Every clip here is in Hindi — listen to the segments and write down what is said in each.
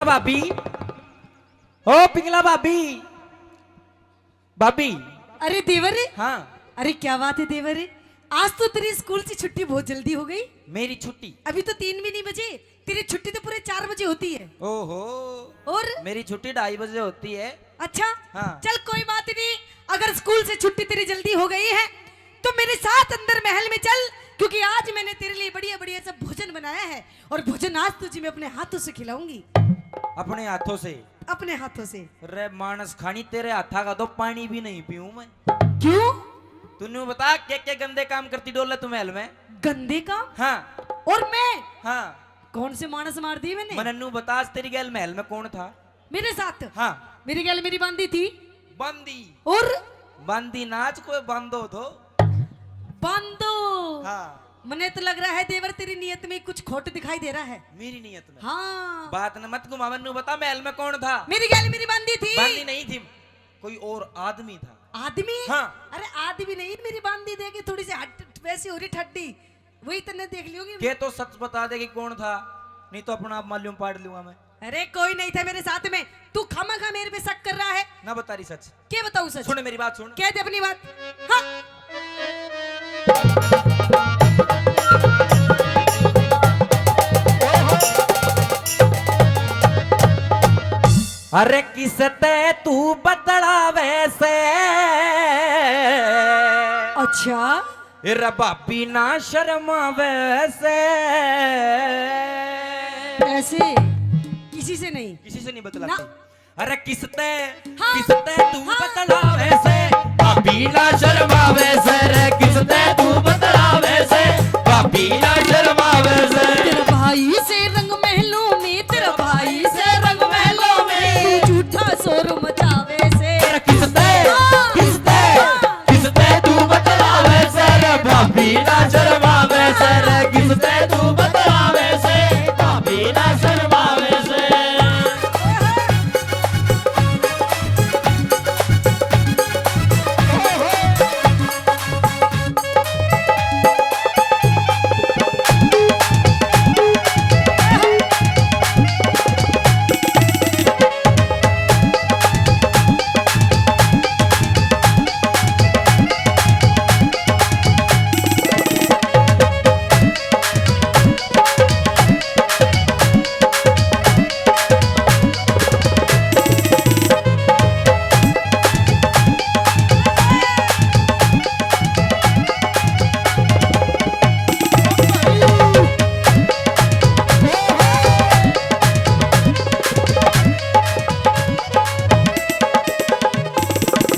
भाभी, ओ पिंगला भाभी, भाभी। अरे देवर, हाँ। अरे क्या बात है देवर, आज तो तेरी स्कूल से छुट्टी बहुत जल्दी हो गई। मेरी छुट्टी अभी तो 3 भी नहीं बजे, तेरी छुट्टी तो पूरे 4 बजे होती है। ओहो। और मेरी छुट्टी 2:30 बजे होती है। अच्छा हाँ। चल कोई बात नहीं, अगर स्कूल से छुट्टी तेरी जल्दी हो गई है तो मेरे साथ अंदर महल में चल, क्योंकि आज मैंने तेरे लिए बढ़िया बढ़िया सब भोजन बनाया है और भोजन आज तुझे मैं अपने हाथों से खिलाऊंगी। अपने हाथों से? अपने हाथों से। रे मानस खानी, तेरे हाथा का तो पानी भी नहीं पीऊं मैं। क्यों? तूने बता क्या गंदे काम करती डोले तू महल में? गंदे काम? हाँ। और मैं? हाँ। कौन से मानस मार दी मैंने? मनन्नू बता, आज तेरी गैल महल में कौन था? मेरे साथ? हाँ। मेरी गैल मेरी बांदी थी। बंदी? और बंदी नाच कोई बंदो तो बांदो। हाँ। मने तो लग रहा है देवर तेरी नियत में कुछ खोट दिखाई दे रहा है। मेरी नियत में? हाँ। बात न मत घुमा, मन्नू बता महल में कौन था? मेरी गैल मेरी बांदी थी। बांदी नहीं थी, कोई और आदमी था। आदमी? हाँ। अरे आदमी नहीं, मेरी बांदी देगी थोड़ी सी हट वैसी हो रही ठड्डी, वही तने देख लियोगी। के तो सच बता दे कि कौन था, नहीं तो अपना आप मालूम पाड़ लूंगा मैं। अरे कोई नहीं था मेरे साथ में, तू खामा मेरे पे शक कर रहा है। ना बता रही सच। क्या बताऊं सच? सुन मेरी बात, सुन। कह दे अपनी बात। हाँ। अरे किसते तू बदला वैसे? अच्छा। रे भाभी ना शर्मा वैसे। ऐसे किसी से नहीं? किसी से नहीं ना। बतलाती। अरे किसते हाँ। किसते तू हाँ। बदला वैसे? भाभी ना शर्मा वैसे। रे किसते तू बदला वैसे? भाभी ना शर्मा वैसे। तेरा भाई से रंग महलों में, तेरा भाई से रंग महलों में, तू झूठा शोर मचावे से। अरे किसते किसते किसते तू बदला वैसे? रे भाभी ना शर्मा वैसे। रे किसते तू बदला वैसे? भाभी ना शर्मा वैसे।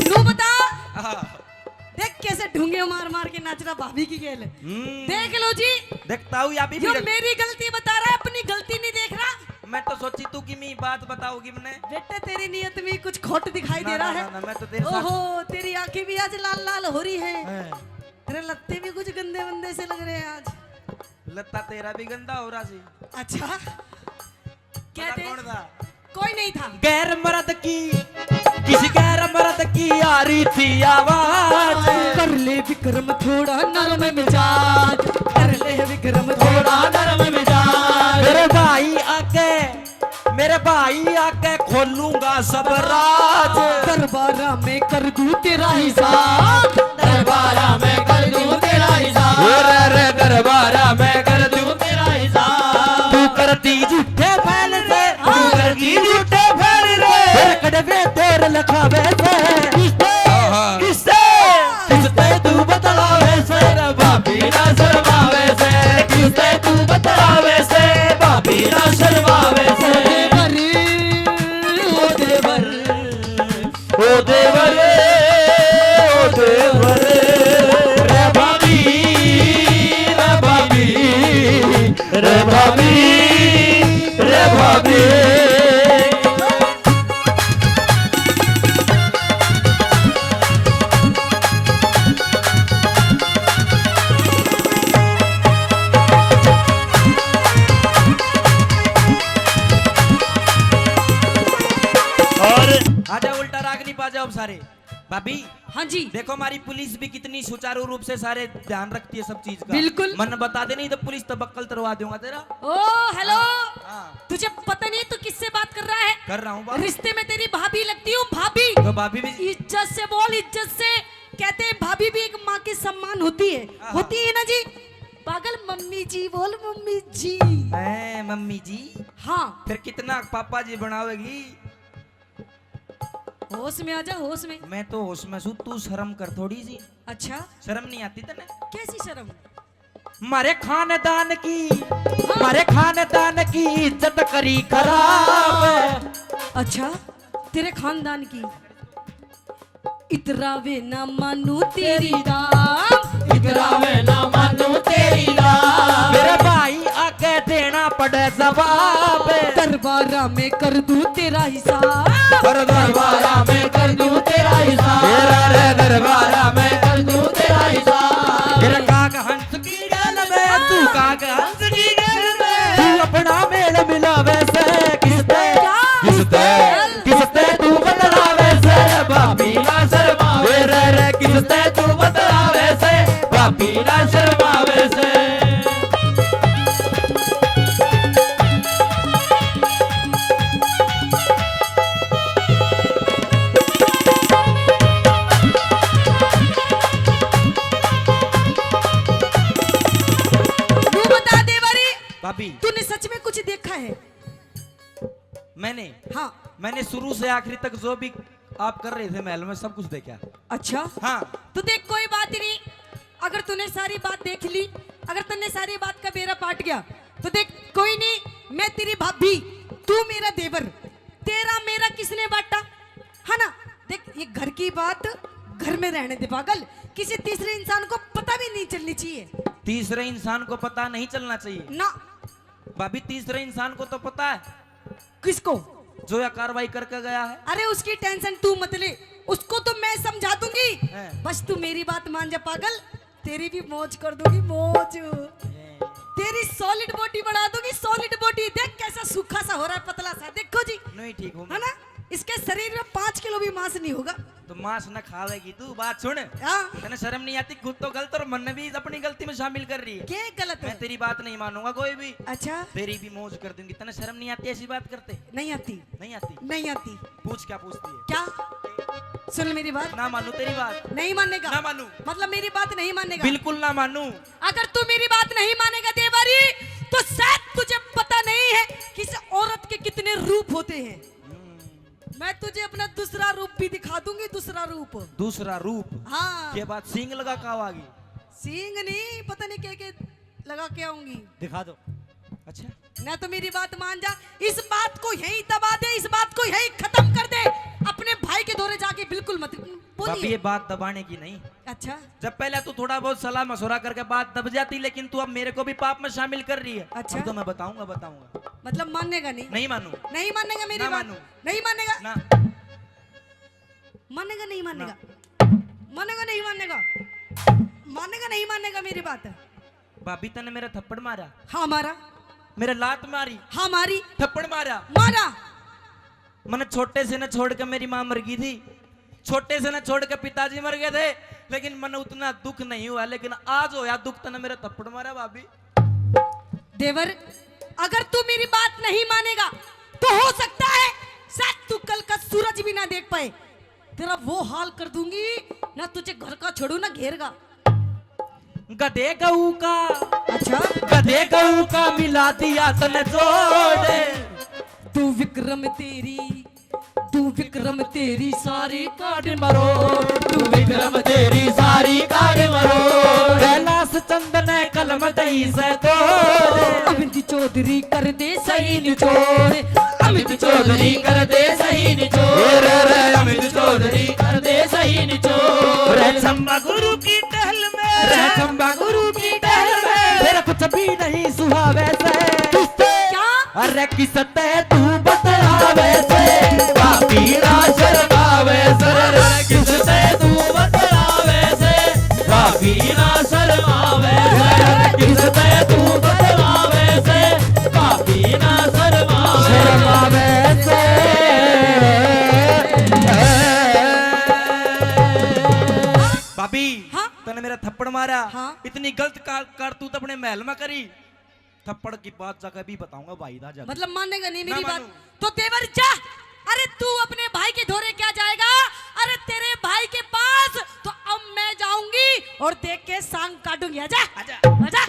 तू बता, देख कैसे ढूंगे मार मार के नाच रहा भाभी की खेल। देख लो जी, देखता हूँ या भी जो मेरी गलती बता रहा है, अपनी गलती नहीं देख रहा। मैं तो सोची तू कि मैं बात बताओगी मैंने। बेटे तेरी नियत में कुछ खोट दिखाई दे ना, रहा ना, है। ना, मैं तो तेरे साथ। ओहो, तेरी आंखें भी आज लाल लाल हो रही हैं। हैं। तेरे लत्ते भी कुछ गंदे वंदे से लग रहे हैं आज। लत्ता तेरा भी गंदा हो रहा सी। अच्छा क्या पता थे? कौन था? कोई नहीं था। गैर मर्द की, किसी गैर मर्द की आ रही थी आवाज। कर ले विक्रम थोड़ा नरम मिजाज, कर ले विक्रम थोड़ा नरम मिजाज। मेरे भाई आके खोलूंगा सब राज। दरबारा में कर दूं तेरा हिसाब, दरबारा में कर दूं तेरा हिसाब। रे दरबारा में कर दूं तेरा हिसाब। तू करती झूठे फैल से, तू करती झूठे फैल रे। कड़वे तेरे लखावे से। किससे किससे तू बतलावे से? रे भाभी ना शर्मावे से। किससे तू बतलावे से? भाभी ना शर्मावे से। ओ देवर, ओ देवर, ओ देवर। रे भाभी, रे भाभी, रे भाभी, रे भाभी। आजा उल्टा राग नहीं पा जाओ अब सारे। भाभी हाँ जी देखो हमारी पुलिस भी कितनी सुचारू रूप से सारे ध्यान रखती है सब चीज का। बिल्कुल। मन बता दे नहीं तो पुलिस तो बक्कल तरवा दूंगा तेरा। ओ हेलो हाँ। तुझे पता नहीं तू किससे बात कर रहा है? कर रहा हूँ बात। रिश्ते में तेरी भाभी लगती हूँ, भाभी। तो भाभी भी इज्जत से बोल, इज्जत से। कहते हैं भाभी भी एक माँ की सम्मान होती है, होती है ना जी? पागल, मम्मी जी बोल, मम्मी जी। मम्मी जी हाँ फिर कितना पापा जी बनावेगी? होश में आजा, होश में। मैं तो होश में हूँ, तू शर्म कर थोड़ी सी। अच्छा शर्म नहीं आती तने? कैसी शर्म? मारे खानदान की इज्जत करी खराब। अच्छा तेरे खानदान की इतरावे ना मानू तेरी दाम, इतरावे ना मानू तेरी दाम। मेरे भाई आके देना पड़े जवाब। दरबारा में कर दूं तेरा हिसाब, दरबारा में कर दूं तेरा हिसाब। दरबारा में कर दूं तेरा हिसाब। मेरे काग हंस की गल में, तू काग हंस की गल में, तू अपना मेल मिलावे से किसते तू बतलावे से भाभी ना शर्मावे रे। किसते तू बतलावे से भाभी ना शर्मावे से। भाभी तूने सच में कुछ देखा है? मैंने शुरू से आखिरी तक जो भी आप कर रहे थे महल में सब कुछ देखा। अच्छा हाँ। तो देख कोई बात ही नहीं, अगर तूने सारी बात देख ली, अगर तूने सारी बात का बेरा पाट गया तो देख कोई नहीं, मैं तेरी भाभी, तू मेरा देवर, तेरा मेरा किसने बांटा है ना? देख ये घर की बात घर में रहने दे पागल, किसी तीसरे इंसान को पता भी नहीं चलनी चाहिए। तीसरे इंसान को पता नहीं चलना चाहिए ना भाभी, तीसरे इंसान को तो पता है। किसको? जो यह कार्रवाई करके गया है। अरे उसकी टेंशन तू मत ले, उसको तो मैं समझा दूंगी। बस तू मेरी बात मान जा पागल, तेरी भी मौज कर दूंगी, मौज। तेरी सॉलिड बॉडी बढ़ा दूंगी, सॉलिड बॉडी। देख कैसा सूखा सा हो रहा है, पतला सा, देखो जी। नहीं ठीक हूँ है ना? इसके शरीर में 5 किलो भी मांस नहीं होगा। तो मांस न खावेगी तू। बात सुन, तने शर्म नहीं आती? खुद तो गलत और मन भी अपनी गलती में शामिल कर रही है। क्या गलत है? मैं तेरी बात नहीं मानूंगा कोई भी। अच्छा तेरी भी मौज कर दूंगी। तने शर्म नहीं आती ऐसी बात करते? नहीं आती, नहीं आती, नहीं आती। पूछ क्या पूछती है? क्या? सुन मेरी बात। ना मानू तेरी बात। नहीं मानेगा? ना मानू मतलब मेरी बात नहीं मानेगा? बिल्कुल ना मानू। अगर तू मेरी बात नहीं मानेगा देवरी, तो शायद तुझे पता नहीं है कि इस औरत के कितने रूप होते हैं। मैं तुझे अपना दूसरा रूप भी दिखा दूंगी, दूसरा रूप। दूसरा रूप? हाँ। के बाद सींग लगा के आवागी? सींग नहीं, पता नहीं क्या लगा के आऊंगी। दिखा दो। अच्छा ना तो मेरी बात मान जा, इस बात को यहीं दबा दे, इस बात को यहीं खत्म कर दे। अपने भाई के दौरे जाके बिल्कुल मत बोलिए। ये बात दबाने की नहीं। अच्छा जब पहले तू थोड़ा बहुत सलाह मशवरा करके बात दब जाती, लेकिन तू अब मेरे को भी पाप में शामिल कर रही है। अच्छा अब तो मैं बताऊंगा। मतलब मानेगा नहीं? नहीं मानू। नहीं मानेगा मेरी ना बात? मानू। नहीं मानेगा ना। मानेगा नहीं मानेगा? मानेगा नहीं मानेगा? मानेगा नहीं मानेगा मेरी बात? भाभी तने मेरा थप्पड़ मारा? हाँ मारा। मेरे लात मारी? हाँ मारी। थप्पड़ मारा? मारा। मैंने छोटे से न छोड़ के मेरी माँ मर गई थी, छोटे से न छोड़ के पिताजी मर गए थे, लेकिन मन उतना दुख नहीं हुआ। लेकिन आज होया दुख, तने मेरा थप्पड़ मारा भाभी। देवर अगर तू मेरी बात नहीं मानेगा तो हो सकता है शायद तू कल का सूरज भी ना देख पाए। तेरा वो हाल कर दूंगी ना, तुझे घर का छोड़ू ना घेरगा। गधे गऊ का, अच्छा गधे गऊ का मिला दिया तने जोड़े। तू विक्रम तेरी सारी काट मरो, तू विक्रम तेरी सारी काट मरो। कैलाश चंद ने कलम दई से तोड़े। अमित चौधरी कर दे सही निचोड़, अमित चौधरी कर दे सही निचोड़, अमित चौधरी कर दे सही निचोड़। रे चंबा गुरु की टहल में, रे चंबा गुरु की टहल में, तेरा कुछ भी नहीं सुहावे से। क्या? अरे किसते तू बतलावे से, पापी ना शर्मावे सर। किसते तू बतलावे से, पापी ना शर्मावे सर। किसते तू बतलावे से, पापी ना शर्मावे से। इतनी गलत करतूत अपने महल में करी, थप्पड़ की बात जाकर भी बताऊंगा भाई ना जा। मतलब मानेगा नहीं मेरी ना बात? मानूं। तो देवर जा। अरे तू अपने भाई के धोरे क्या जाएगा? अरे तेरे भाई के पास तो अब मैं जाऊंगी और देख के सांग काटूंगी। आजा आजा। आजा।